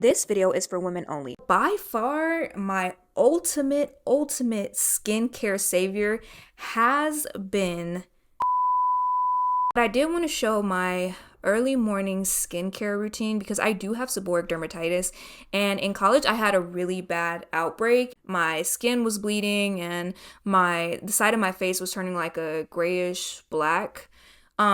This video is for women only. By far, my ultimate skincare savior has been. But I did want to show my early morning skincare routine because I do have seborrheic dermatitis, and in college I had a really bad outbreak. My skin was bleeding and the side of my face was turning like a grayish black.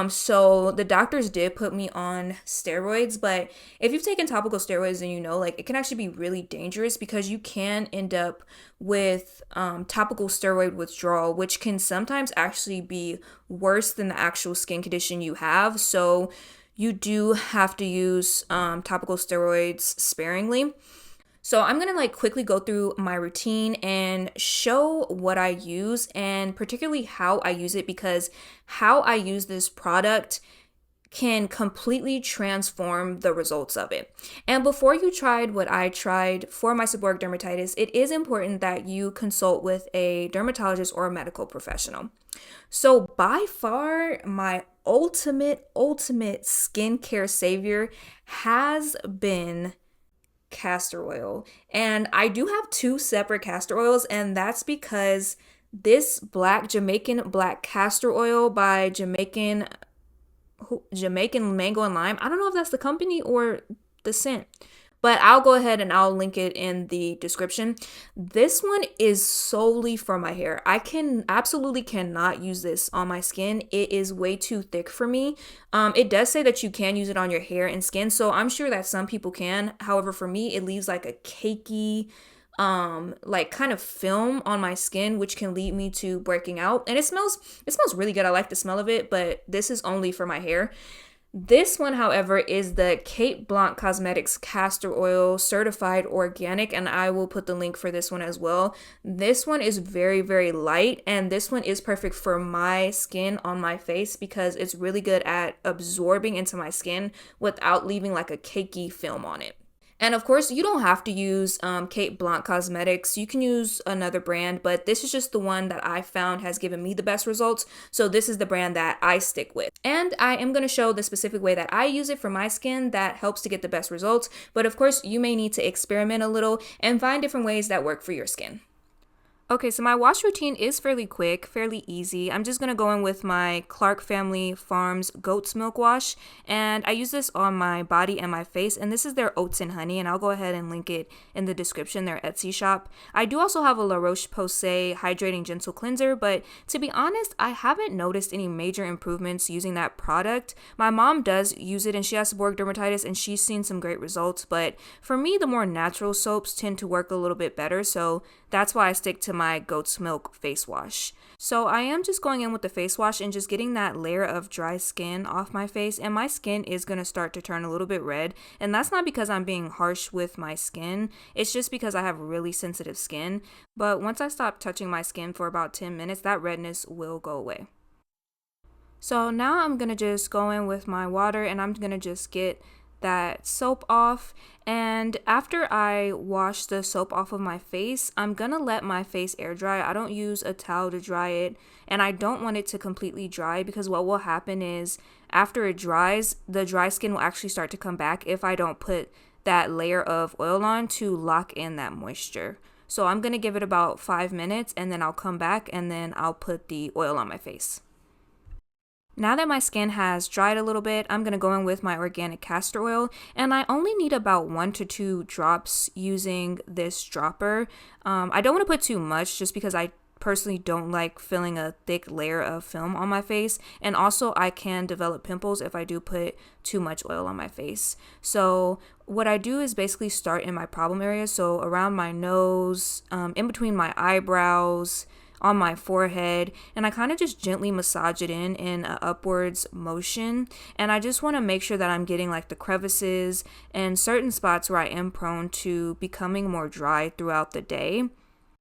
So the doctors did put me on steroids, but if you've taken topical steroids, then you know, like, it can actually be really dangerous because you can end up with topical steroid withdrawal, which can sometimes actually be worse than the actual skin condition you have. So you do have to use topical steroids sparingly. So I'm gonna quickly go through my routine and show what I use and particularly how I use it, because how I use this product can completely transform the results of it. And before you tried what I tried for my seborrheic dermatitis, it is important that you consult with a dermatologist or a medical professional. So by far, my ultimate skincare savior has been castor oil. And I do have two separate castor oils, and that's because this Jamaican black castor oil by Jamaican Mango and Lime, I don't know if that's the company or the scent, but I'll go ahead and I'll link it in the description. This one is solely for my hair. I absolutely cannot use this on my skin. It is way too thick for me. It does say that you can use it on your hair and skin, so I'm sure that some people can. However, for me, it leaves like a cakey, kind of film on my skin, which can lead me to breaking out. And it smells really good. I like the smell of it, but this is only for my hair. This one, however, is the Kate Blanc Cosmetics Castor Oil Certified Organic, and I will put the link for this one as well. This one is very light, and this one is perfect for my skin on my face because it's really good at absorbing into my skin without leaving like a cakey film on it. And of course, you don't have to use Kate Blanc Cosmetics. You can use another brand, but this is just the one that I found has given me the best results. So this is the brand that I stick with. And I am going to show the specific way that I use it for my skin that helps to get the best results. But of course, you may need to experiment a little and find different ways that work for your skin. Okay, so my wash routine is fairly quick, fairly easy. I'm just going to go in with my Clark Family Farms Goat's Milk Wash, and I use this on my body and my face, and this is their Oats and Honey, and I'll go ahead and link it in the description, their Etsy shop. I do also have a La Roche-Posay Hydrating Gentle Cleanser, but to be honest, I haven't noticed any major improvements using that product. My mom does use it, and she has seborrheic dermatitis, and she's seen some great results, but for me, the more natural soaps tend to work a little bit better, so that's why I stick to my goat's milk face wash. So I am just going in with the face wash and just getting that layer of dry skin off my face, and my skin is going to start to turn a little bit red, and that's not because I'm being harsh with my skin. It's just because I have really sensitive skin. But once I stop touching my skin for about 10 minutes, that redness will go away. So now I'm going to just go in with my water and I'm going to just get that soap off, and after I wash the soap off of my face, I'm gonna let my face air dry. I don't use a towel to dry it, and I don't want it to completely dry because what will happen is after it dries, the dry skin will actually start to come back if I don't put that layer of oil on to lock in that moisture. So I'm gonna give it about 5 minutes and then I'll come back and then I'll put the oil on my face. Now that my skin has dried a little bit, I'm going to go in with my organic castor oil, and I only need about 1 to 2 drops using this dropper. I don't want to put too much just because I personally don't like feeling a thick layer of film on my face, and also I can develop pimples if I do put too much oil on my face. So what I do is basically start in my problem areas, so around my nose, in between my eyebrows, on my forehead, and I kind of just gently massage it in an upwards motion, and I just want to make sure that I'm getting like the crevices and certain spots where I am prone to becoming more dry throughout the day.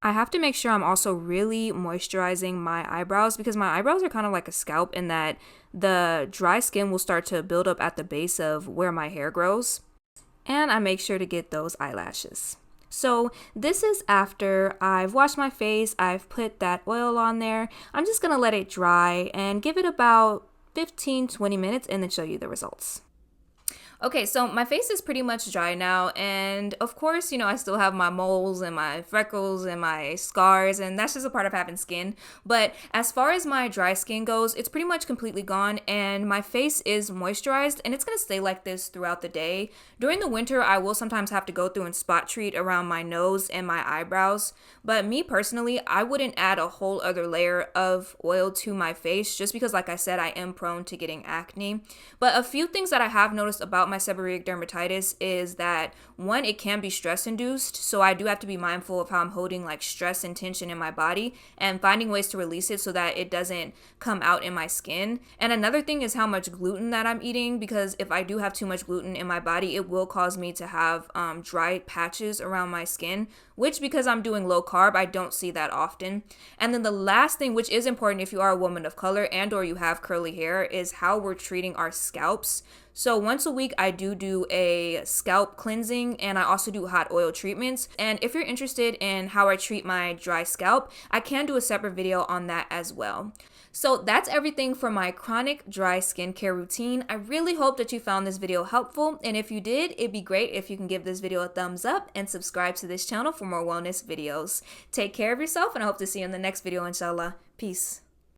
I have to make sure I'm also really moisturizing my eyebrows because my eyebrows are kind of like a scalp in that the dry skin will start to build up at the base of where my hair grows, and I make sure to get those eyelashes. So this is after I've washed my face, I've put that oil on there. I'm just going to let it dry and give it about 15-20 minutes and then show you the results. Okay, so my face is pretty much dry now, and of course, I still have my moles and my freckles and my scars, and that's just a part of having skin. But as far as my dry skin goes, it's pretty much completely gone, and my face is moisturized, and it's gonna stay like this throughout the day. During the winter, I will sometimes have to go through and spot treat around my nose and my eyebrows, but me personally, I wouldn't add a whole other layer of oil to my face just because, like I said, I am prone to getting acne. But a few things that I have noticed about my seborrheic dermatitis is that one, it can be stress induced, so I do have to be mindful of how I'm holding like stress and tension in my body and finding ways to release it so that it doesn't come out in my skin. And another thing is how much gluten that I'm eating, because if I do have too much gluten in my body, it will cause me to have dry patches around my skin, which, because I'm doing low carb, I don't see that often. And then the last thing, which is important if you are a woman of color and or you have curly hair, is how we're treating our scalps. So once a week, I do a scalp cleansing, and I also do hot oil treatments. And if you're interested in how I treat my dry scalp, I can do a separate video on that as well. So that's everything for my chronic dry skincare routine. I really hope that you found this video helpful, and if you did, it'd be great if you can give this video a thumbs up and subscribe to this channel for more wellness videos. Take care of yourself, and I hope to see you in the next video, inshallah. Peace.